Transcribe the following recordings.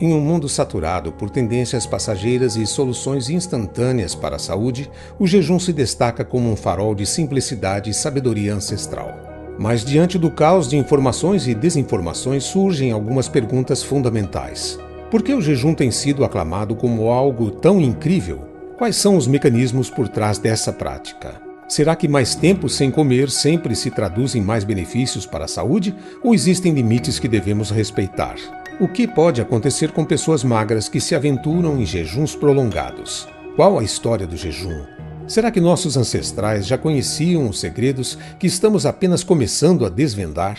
Em um mundo saturado por tendências passageiras e soluções instantâneas para a saúde, o jejum se destaca como um farol de simplicidade e sabedoria ancestral. Mas diante do caos de informações e desinformações surgem algumas perguntas fundamentais. Por que o jejum tem sido aclamado como algo tão incrível? Quais são os mecanismos por trás dessa prática? Será que mais tempo sem comer sempre se traduz em mais benefícios para a saúde ou existem limites que devemos respeitar? O que pode acontecer com pessoas magras que se aventuram em jejuns prolongados? Qual a história do jejum? Será que nossos ancestrais já conheciam os segredos que estamos apenas começando a desvendar?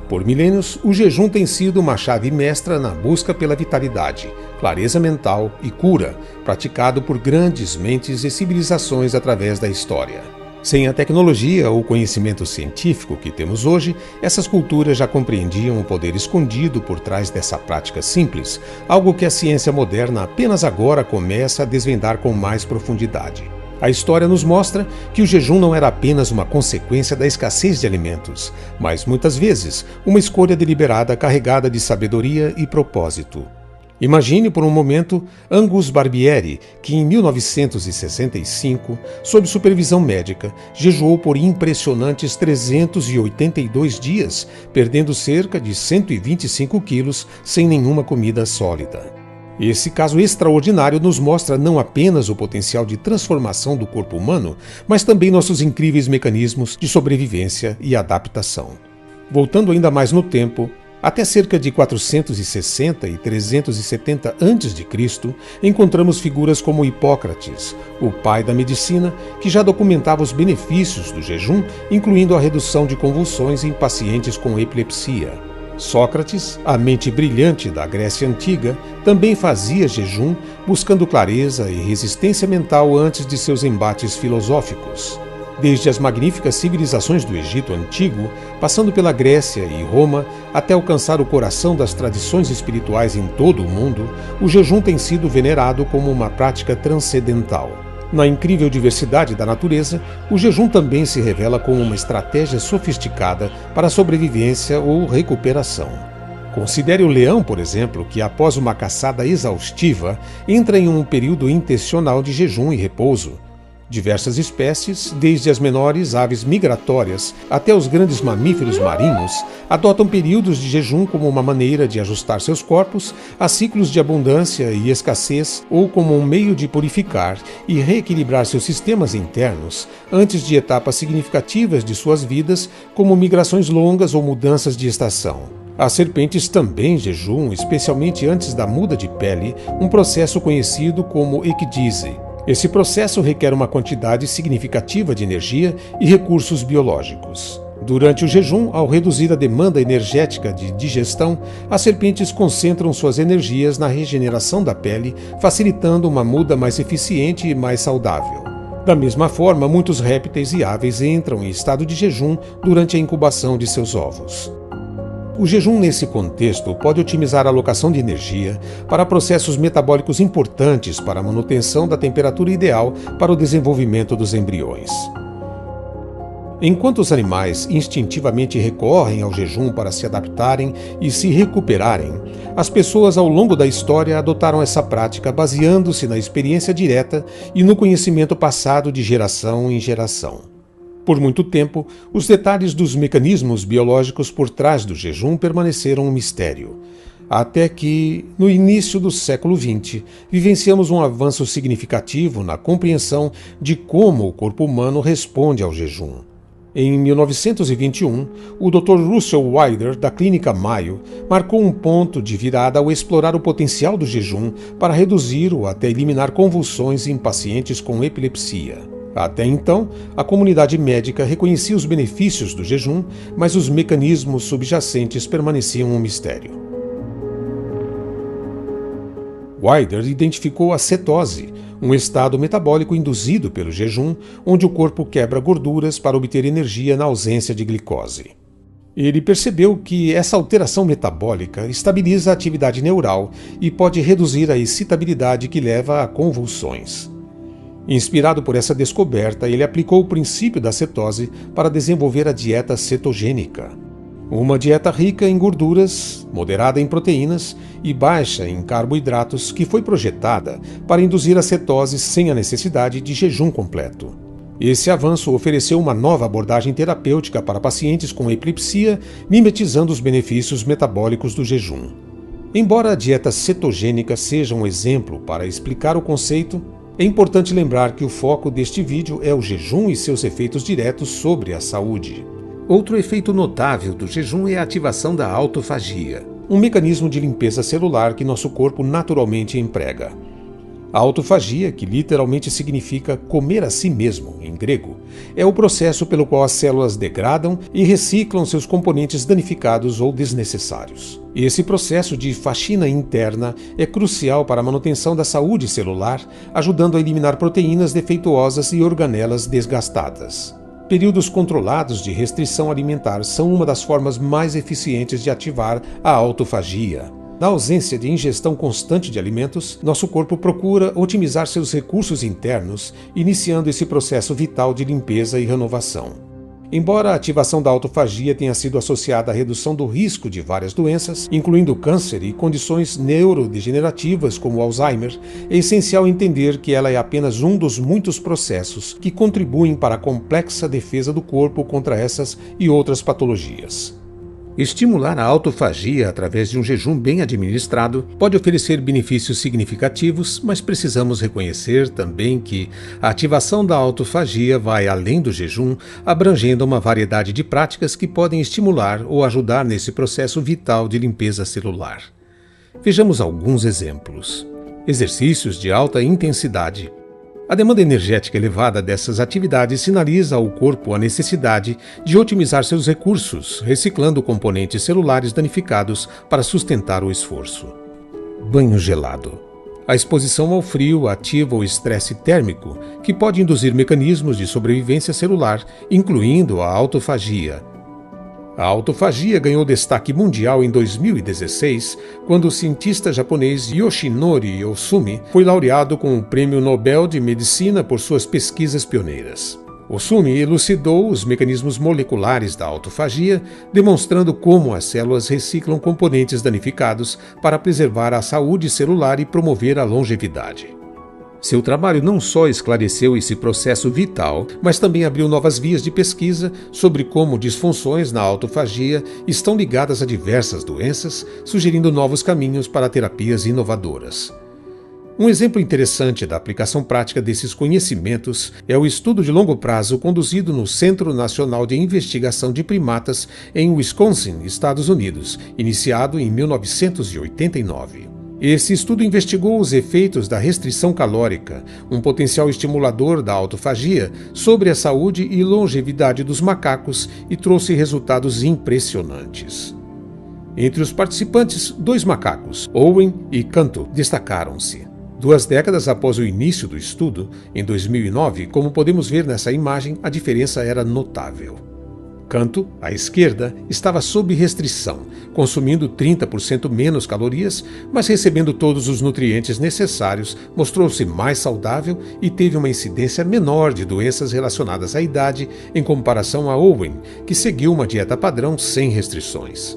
Por milênios, o jejum tem sido uma chave mestra na busca pela vitalidade, clareza mental e cura, praticado por grandes mentes e civilizações através da história. Sem a tecnologia ou conhecimento científico que temos hoje, essas culturas já compreendiam o poder escondido por trás dessa prática simples, algo que a ciência moderna apenas agora começa a desvendar com mais profundidade. A história nos mostra que o jejum não era apenas uma consequência da escassez de alimentos, mas muitas vezes uma escolha deliberada carregada de sabedoria e propósito. Imagine por um momento Angus Barbieri, que em 1965, sob supervisão médica, jejuou por impressionantes 382 dias, perdendo cerca de 125 quilos sem nenhuma comida sólida. Esse caso extraordinário nos mostra não apenas o potencial de transformação do corpo humano, mas também nossos incríveis mecanismos de sobrevivência e adaptação. Voltando ainda mais no tempo, até cerca de 460 e 370 a.C., encontramos figuras como Hipócrates, o pai da medicina, que já documentava os benefícios do jejum, incluindo a redução de convulsões em pacientes com epilepsia. Sócrates, a mente brilhante da Grécia Antiga, também fazia jejum, buscando clareza e resistência mental antes de seus embates filosóficos. Desde as magníficas civilizações do Egito Antigo, passando pela Grécia e Roma, até alcançar o coração das tradições espirituais em todo o mundo, o jejum tem sido venerado como uma prática transcendental. Na incrível diversidade da natureza, o jejum também se revela como uma estratégia sofisticada para a sobrevivência ou recuperação. Considere o leão, por exemplo, que após uma caçada exaustiva, entra em um período intencional de jejum e repouso. Diversas espécies, desde as menores aves migratórias até os grandes mamíferos marinhos, adotam períodos de jejum como uma maneira de ajustar seus corpos a ciclos de abundância e escassez ou como um meio de purificar e reequilibrar seus sistemas internos antes de etapas significativas de suas vidas, como migrações longas ou mudanças de estação. As serpentes também jejuam, especialmente antes da muda de pele, um processo conhecido como ecdise. Esse processo requer uma quantidade significativa de energia e recursos biológicos. Durante o jejum, ao reduzir a demanda energética de digestão, as serpentes concentram suas energias na regeneração da pele, facilitando uma muda mais eficiente e mais saudável. Da mesma forma, muitos répteis e aves entram em estado de jejum durante a incubação de seus ovos. O jejum nesse contexto pode otimizar a alocação de energia para processos metabólicos importantes para a manutenção da temperatura ideal para o desenvolvimento dos embriões. Enquanto os animais instintivamente recorrem ao jejum para se adaptarem e se recuperarem, as pessoas ao longo da história adotaram essa prática baseando-se na experiência direta e no conhecimento passado de geração em geração. Por muito tempo, os detalhes dos mecanismos biológicos por trás do jejum permaneceram um mistério. Até que, no início do século XX, vivenciamos um avanço significativo na compreensão de como o corpo humano responde ao jejum. Em 1921, o Dr. Russell Wilder, da Clínica Mayo, marcou um ponto de virada ao explorar o potencial do jejum para reduzir ou até eliminar convulsões em pacientes com epilepsia. Até então, a comunidade médica reconhecia os benefícios do jejum, mas os mecanismos subjacentes permaneciam um mistério. Wilder identificou a cetose, um estado metabólico induzido pelo jejum, onde o corpo quebra gorduras para obter energia na ausência de glicose. Ele percebeu que essa alteração metabólica estabiliza a atividade neural e pode reduzir a excitabilidade que leva a convulsões. Inspirado por essa descoberta, ele aplicou o princípio da cetose para desenvolver a dieta cetogênica. Uma dieta rica em gorduras, moderada em proteínas e baixa em carboidratos que foi projetada para induzir a cetose sem a necessidade de jejum completo. Esse avanço ofereceu uma nova abordagem terapêutica para pacientes com epilepsia, mimetizando os benefícios metabólicos do jejum. Embora a dieta cetogênica seja um exemplo para explicar o conceito, é importante lembrar que o foco deste vídeo é o jejum e seus efeitos diretos sobre a saúde. Outro efeito notável do jejum é a ativação da autofagia, um mecanismo de limpeza celular que nosso corpo naturalmente emprega. A autofagia, que literalmente significa comer a si mesmo, em grego, é o processo pelo qual as células degradam e reciclam seus componentes danificados ou desnecessários. Esse processo de faxina interna é crucial para a manutenção da saúde celular, ajudando a eliminar proteínas defeituosas e organelas desgastadas. Períodos controlados de restrição alimentar são uma das formas mais eficientes de ativar a autofagia. Na ausência de ingestão constante de alimentos, nosso corpo procura otimizar seus recursos internos, iniciando esse processo vital de limpeza e renovação. Embora a ativação da autofagia tenha sido associada à redução do risco de várias doenças, incluindo câncer e condições neurodegenerativas como Alzheimer, é essencial entender que ela é apenas um dos muitos processos que contribuem para a complexa defesa do corpo contra essas e outras patologias. Estimular a autofagia através de um jejum bem administrado pode oferecer benefícios significativos, mas precisamos reconhecer também que a ativação da autofagia vai além do jejum, abrangendo uma variedade de práticas que podem estimular ou ajudar nesse processo vital de limpeza celular. Vejamos alguns exemplos. Exercícios de alta intensidade. A demanda energética elevada dessas atividades sinaliza ao corpo a necessidade de otimizar seus recursos, reciclando componentes celulares danificados para sustentar o esforço. Banho gelado. A exposição ao frio ativa o estresse térmico, que pode induzir mecanismos de sobrevivência celular, incluindo a autofagia. A autofagia ganhou destaque mundial em 2016, quando o cientista japonês Yoshinori Ohsumi foi laureado com o Prêmio Nobel de Medicina por suas pesquisas pioneiras. Ohsumi elucidou os mecanismos moleculares da autofagia, demonstrando como as células reciclam componentes danificados para preservar a saúde celular e promover a longevidade. Seu trabalho não só esclareceu esse processo vital, mas também abriu novas vias de pesquisa sobre como disfunções na autofagia estão ligadas a diversas doenças, sugerindo novos caminhos para terapias inovadoras. Um exemplo interessante da aplicação prática desses conhecimentos é o estudo de longo prazo conduzido no Centro Nacional de Investigação de Primatas em Wisconsin, Estados Unidos, iniciado em 1989. Esse estudo investigou os efeitos da restrição calórica, um potencial estimulador da autofagia, sobre a saúde e longevidade dos macacos e trouxe resultados impressionantes. Entre os participantes, 2 macacos, Owen e Canto, destacaram-se. 2 décadas após o início do estudo, em 2009, como podemos ver nessa imagem, a diferença era notável. Canto, à esquerda, estava sob restrição, consumindo 30% menos calorias, mas recebendo todos os nutrientes necessários, mostrou-se mais saudável e teve uma incidência menor de doenças relacionadas à idade em comparação a Owen, que seguiu uma dieta padrão sem restrições.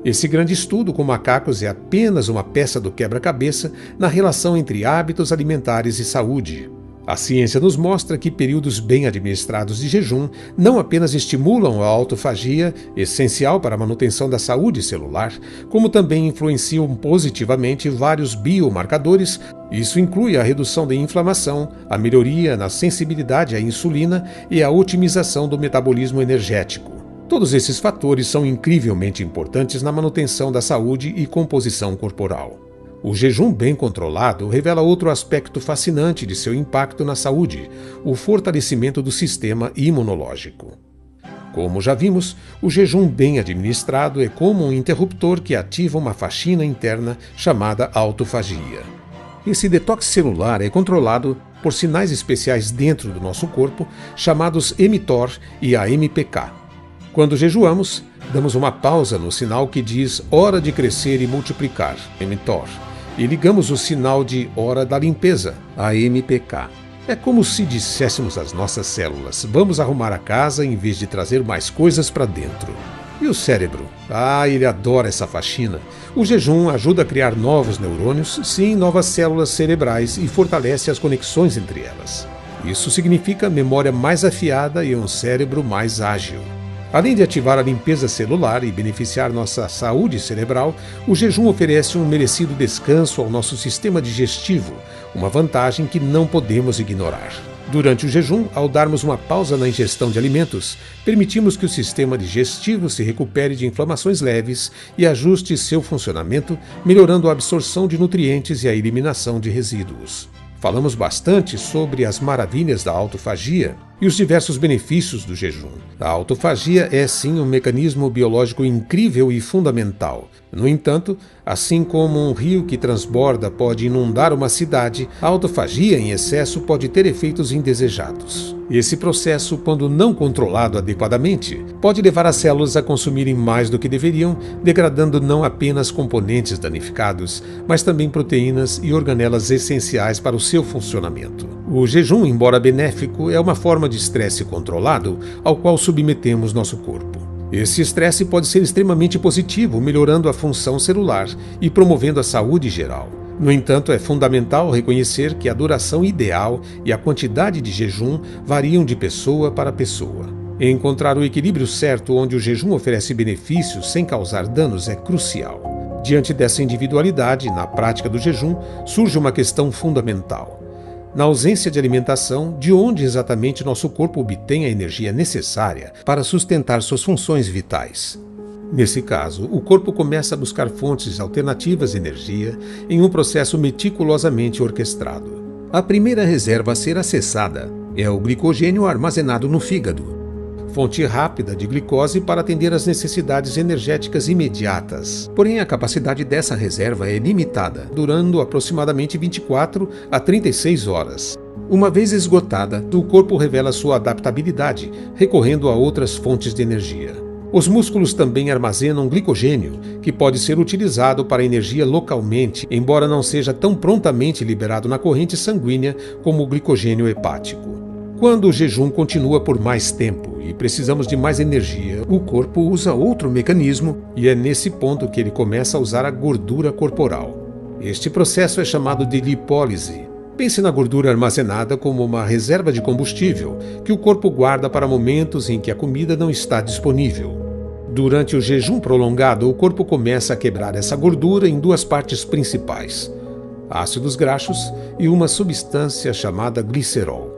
Esse grande estudo com macacos é apenas uma peça do quebra-cabeça na relação entre hábitos alimentares e saúde. A ciência nos mostra que períodos bem administrados de jejum não apenas estimulam a autofagia, essencial para a manutenção da saúde celular, como também influenciam positivamente vários biomarcadores. Isso inclui a redução da inflamação, a melhoria na sensibilidade à insulina e a otimização do metabolismo energético. Todos esses fatores são incrivelmente importantes na manutenção da saúde e composição corporal. O jejum bem controlado revela outro aspecto fascinante de seu impacto na saúde, o fortalecimento do sistema imunológico. Como já vimos, o jejum bem administrado é como um interruptor que ativa uma faxina interna chamada autofagia. Esse detox celular é controlado por sinais especiais dentro do nosso corpo, chamados mTOR e AMPK. Quando jejuamos, damos uma pausa no sinal que diz hora de crescer e multiplicar, mTOR, e ligamos o sinal de hora da limpeza, AMPK. É como se disséssemos às nossas células, vamos arrumar a casa em vez de trazer mais coisas para dentro. E o cérebro? Ah, ele adora essa faxina. O jejum ajuda a criar novos neurônios, sim, novas células cerebrais e fortalece as conexões entre elas. Isso significa memória mais afiada e um cérebro mais ágil. Além de ativar a limpeza celular e beneficiar nossa saúde cerebral, o jejum oferece um merecido descanso ao nosso sistema digestivo, uma vantagem que não podemos ignorar. Durante o jejum, ao darmos uma pausa na ingestão de alimentos, permitimos que o sistema digestivo se recupere de inflamações leves e ajuste seu funcionamento, melhorando a absorção de nutrientes e a eliminação de resíduos. Falamos bastante sobre as maravilhas da autofagia e os diversos benefícios do jejum. A autofagia é sim um mecanismo biológico incrível e fundamental. No entanto, assim como um rio que transborda pode inundar uma cidade, a autofagia em excesso pode ter efeitos indesejados. Esse processo, quando não controlado adequadamente, pode levar as células a consumirem mais do que deveriam, degradando não apenas componentes danificados, mas também proteínas e organelas essenciais para o seu funcionamento. O jejum, embora benéfico, é uma forma de estresse controlado ao qual submetemos nosso corpo. Esse estresse pode ser extremamente positivo, melhorando a função celular e promovendo a saúde geral. No entanto, é fundamental reconhecer que a duração ideal e a quantidade de jejum variam de pessoa para pessoa. Encontrar o equilíbrio certo onde o jejum oferece benefícios sem causar danos é crucial. Diante dessa individualidade, na prática do jejum, surge uma questão fundamental. Na ausência de alimentação, de onde exatamente nosso corpo obtém a energia necessária para sustentar suas funções vitais? Nesse caso, o corpo começa a buscar fontes alternativas de energia em um processo meticulosamente orquestrado. A primeira reserva a ser acessada é o glicogênio armazenado no fígado, fonte rápida de glicose para atender às necessidades energéticas imediatas. Porém, a capacidade dessa reserva é limitada, durando aproximadamente 24 a 36 horas. Uma vez esgotada, o corpo revela sua adaptabilidade, recorrendo a outras fontes de energia. Os músculos também armazenam glicogênio, que pode ser utilizado para energia localmente, embora não seja tão prontamente liberado na corrente sanguínea como o glicogênio hepático. Quando o jejum continua por mais tempo e precisamos de mais energia, o corpo usa outro mecanismo e é nesse ponto que ele começa a usar a gordura corporal. Este processo é chamado de lipólise. Pense na gordura armazenada como uma reserva de combustível que o corpo guarda para momentos em que a comida não está disponível. Durante o jejum prolongado, o corpo começa a quebrar essa gordura em duas partes principais: ácidos graxos e uma substância chamada glicerol.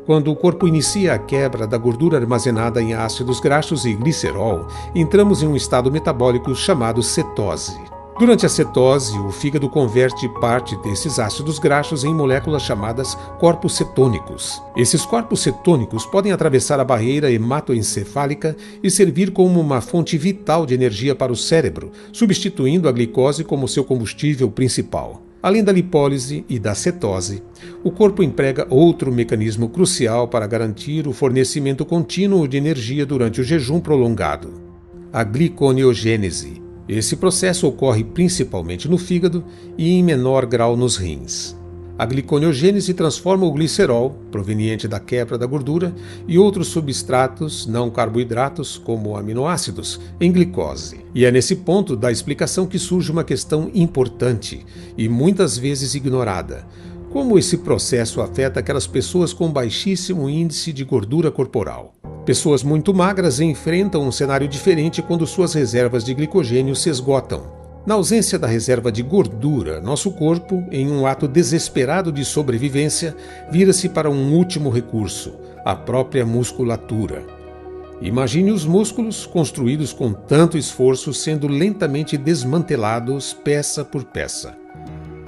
Quando o corpo inicia a quebra da gordura armazenada em ácidos graxos e glicerol, entramos em um estado metabólico chamado cetose. Durante a cetose, o fígado converte parte desses ácidos graxos em moléculas chamadas corpos cetônicos. Esses corpos cetônicos podem atravessar a barreira hematoencefálica e servir como uma fonte vital de energia para o cérebro, substituindo a glicose como seu combustível principal. Além da lipólise e da cetose, o corpo emprega outro mecanismo crucial para garantir o fornecimento contínuo de energia durante o jejum prolongado: a gliconeogênese. Esse processo ocorre principalmente no fígado e em menor grau nos rins. A gliconeogênese transforma o glicerol, proveniente da quebra da gordura, e outros substratos não carboidratos, como aminoácidos, em glicose. E é nesse ponto da explicação que surge uma questão importante e muitas vezes ignorada: como esse processo afeta aquelas pessoas com baixíssimo índice de gordura corporal? Pessoas muito magras enfrentam um cenário diferente quando suas reservas de glicogênio se esgotam. Na ausência da reserva de gordura, nosso corpo, em um ato desesperado de sobrevivência, vira-se para um último recurso: a própria musculatura. Imagine os músculos, construídos com tanto esforço, sendo lentamente desmantelados peça por peça.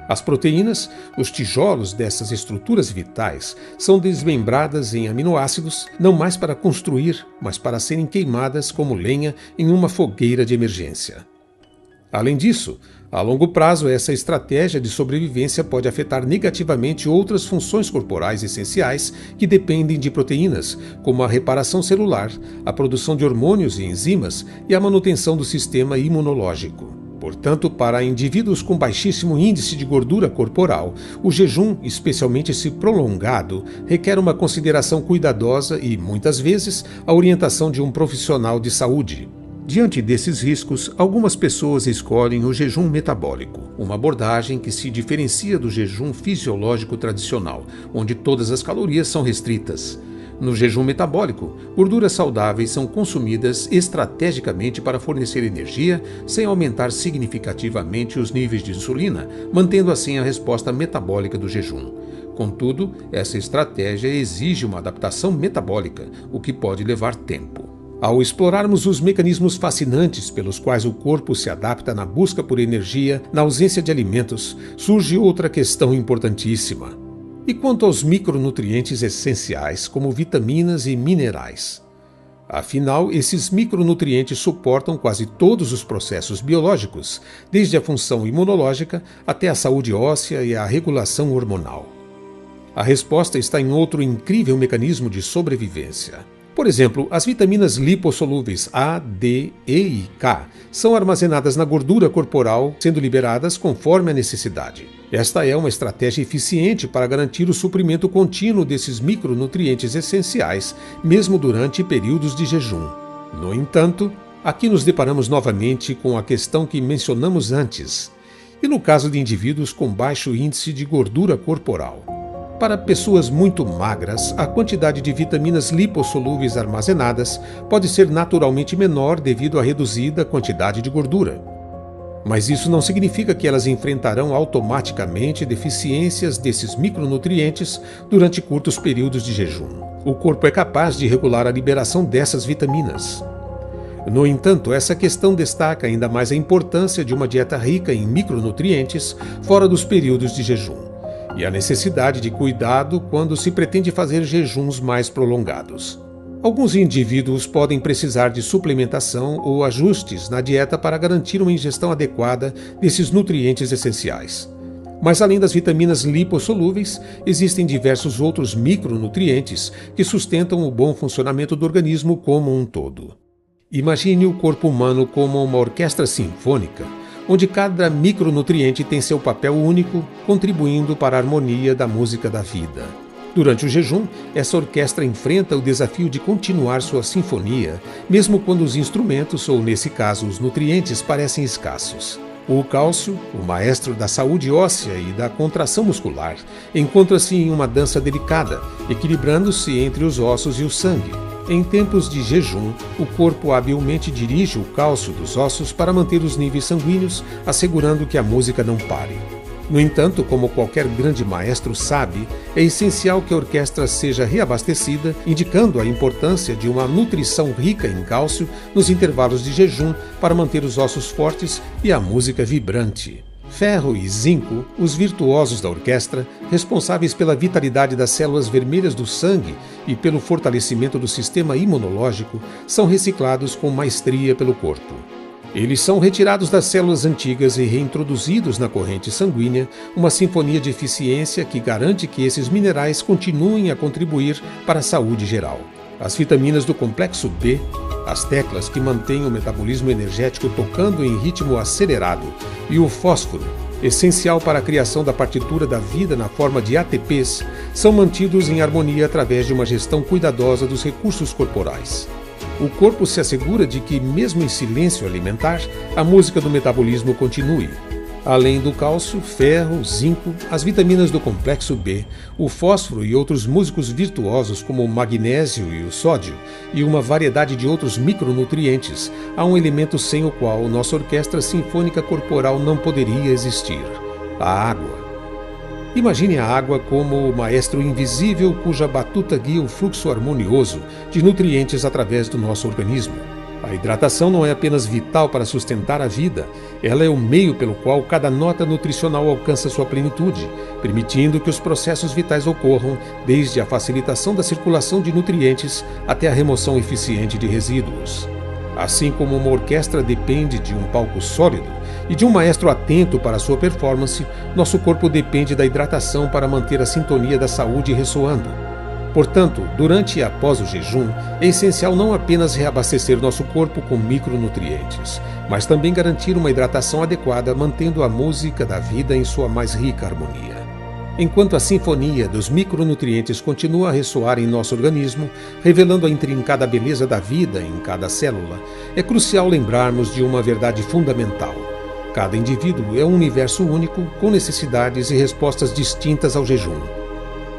As proteínas, os tijolos dessas estruturas vitais, são desmembradas em aminoácidos, não mais para construir, mas para serem queimadas como lenha em uma fogueira de emergência. Além disso, a longo prazo, essa estratégia de sobrevivência pode afetar negativamente outras funções corporais essenciais que dependem de proteínas, como a reparação celular, a produção de hormônios e enzimas e a manutenção do sistema imunológico. Portanto, para indivíduos com baixíssimo índice de gordura corporal, o jejum, especialmente se prolongado, requer uma consideração cuidadosa e, muitas vezes, a orientação de um profissional de saúde. Diante desses riscos, algumas pessoas escolhem o jejum metabólico, uma abordagem que se diferencia do jejum fisiológico tradicional, onde todas as calorias são restritas. No jejum metabólico, gorduras saudáveis são consumidas estrategicamente para fornecer energia sem aumentar significativamente os níveis de insulina, mantendo assim a resposta metabólica do jejum. Contudo, essa estratégia exige uma adaptação metabólica, o que pode levar tempo. Ao explorarmos os mecanismos fascinantes pelos quais o corpo se adapta na busca por energia na ausência de alimentos, surge outra questão importantíssima. E quanto aos micronutrientes essenciais, como vitaminas e minerais? Afinal, esses micronutrientes suportam quase todos os processos biológicos, desde a função imunológica até a saúde óssea e a regulação hormonal. A resposta está em outro incrível mecanismo de sobrevivência. Por exemplo, as vitaminas lipossolúveis A, D, E e K são armazenadas na gordura corporal, sendo liberadas conforme a necessidade. Esta é uma estratégia eficiente para garantir o suprimento contínuo desses micronutrientes essenciais, mesmo durante períodos de jejum. No entanto, aqui nos deparamos novamente com a questão que mencionamos antes. E no caso de indivíduos com baixo índice de gordura corporal? Para pessoas muito magras, a quantidade de vitaminas lipossolúveis armazenadas pode ser naturalmente menor devido à reduzida quantidade de gordura. Mas isso não significa que elas enfrentarão automaticamente deficiências desses micronutrientes durante curtos períodos de jejum. O corpo é capaz de regular a liberação dessas vitaminas. No entanto, essa questão destaca ainda mais a importância de uma dieta rica em micronutrientes fora dos períodos de jejum, e a necessidade de cuidado quando se pretende fazer jejuns mais prolongados. Alguns indivíduos podem precisar de suplementação ou ajustes na dieta para garantir uma ingestão adequada desses nutrientes essenciais. Mas além das vitaminas lipossolúveis, existem diversos outros micronutrientes que sustentam o bom funcionamento do organismo como um todo. Imagine o corpo humano como uma orquestra sinfônica, onde cada micronutriente tem seu papel único, contribuindo para a harmonia da música da vida. Durante o jejum, essa orquestra enfrenta o desafio de continuar sua sinfonia, mesmo quando os instrumentos, ou nesse caso os nutrientes, parecem escassos. O cálcio, o maestro da saúde óssea e da contração muscular, encontra-se em uma dança delicada, equilibrando-se entre os ossos e o sangue. Em tempos de jejum, o corpo habilmente dirige o cálcio dos ossos para manter os níveis sanguíneos, assegurando que a música não pare. No entanto, como qualquer grande maestro sabe, é essencial que a orquestra seja reabastecida, indicando a importância de uma nutrição rica em cálcio nos intervalos de jejum para manter os ossos fortes e a música vibrante. Ferro e zinco, os virtuosos da orquestra, responsáveis pela vitalidade das células vermelhas do sangue e pelo fortalecimento do sistema imunológico, são reciclados com maestria pelo corpo. Eles são retirados das células antigas e reintroduzidos na corrente sanguínea, uma sinfonia de eficiência que garante que esses minerais continuem a contribuir para a saúde geral. As vitaminas do complexo B, as teclas que mantêm o metabolismo energético tocando em ritmo acelerado, e o fósforo, essencial para a criação da partitura da vida na forma de ATPs, são mantidos em harmonia através de uma gestão cuidadosa dos recursos corporais. O corpo se assegura de que, mesmo em silêncio alimentar, a música do metabolismo continue. Além do cálcio, ferro, zinco, as vitaminas do complexo B, o fósforo e outros músicos virtuosos como o magnésio e o sódio, e uma variedade de outros micronutrientes, há um elemento sem o qual nossa orquestra sinfônica corporal não poderia existir: a água. Imagine a água como o maestro invisível cuja batuta guia o fluxo harmonioso de nutrientes através do nosso organismo. A hidratação não é apenas vital para sustentar a vida, ela é o meio pelo qual cada nota nutricional alcança sua plenitude, permitindo que os processos vitais ocorram, desde a facilitação da circulação de nutrientes até a remoção eficiente de resíduos. Assim como uma orquestra depende de um palco sólido e de um maestro atento para sua performance, nosso corpo depende da hidratação para manter a sintonia da saúde ressoando. Portanto, durante e após o jejum, é essencial não apenas reabastecer nosso corpo com micronutrientes, mas também garantir uma hidratação adequada, mantendo a música da vida em sua mais rica harmonia. Enquanto a sinfonia dos micronutrientes continua a ressoar em nosso organismo, revelando a intrincada beleza da vida em cada célula, é crucial lembrarmos de uma verdade fundamental. Cada indivíduo é um universo único, com necessidades e respostas distintas ao jejum.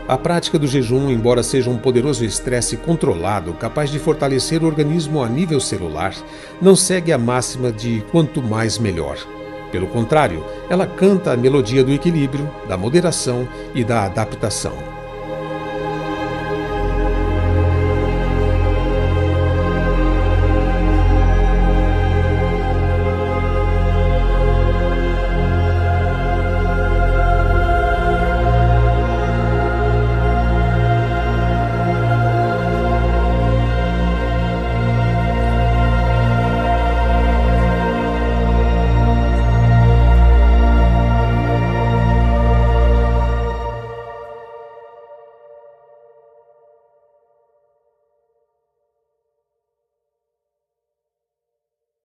A prática do jejum, embora seja um poderoso estresse controlado capaz de fortalecer o organismo a nível celular, não segue a máxima de quanto mais melhor. Pelo contrário, ela canta a melodia do equilíbrio, da moderação e da adaptação.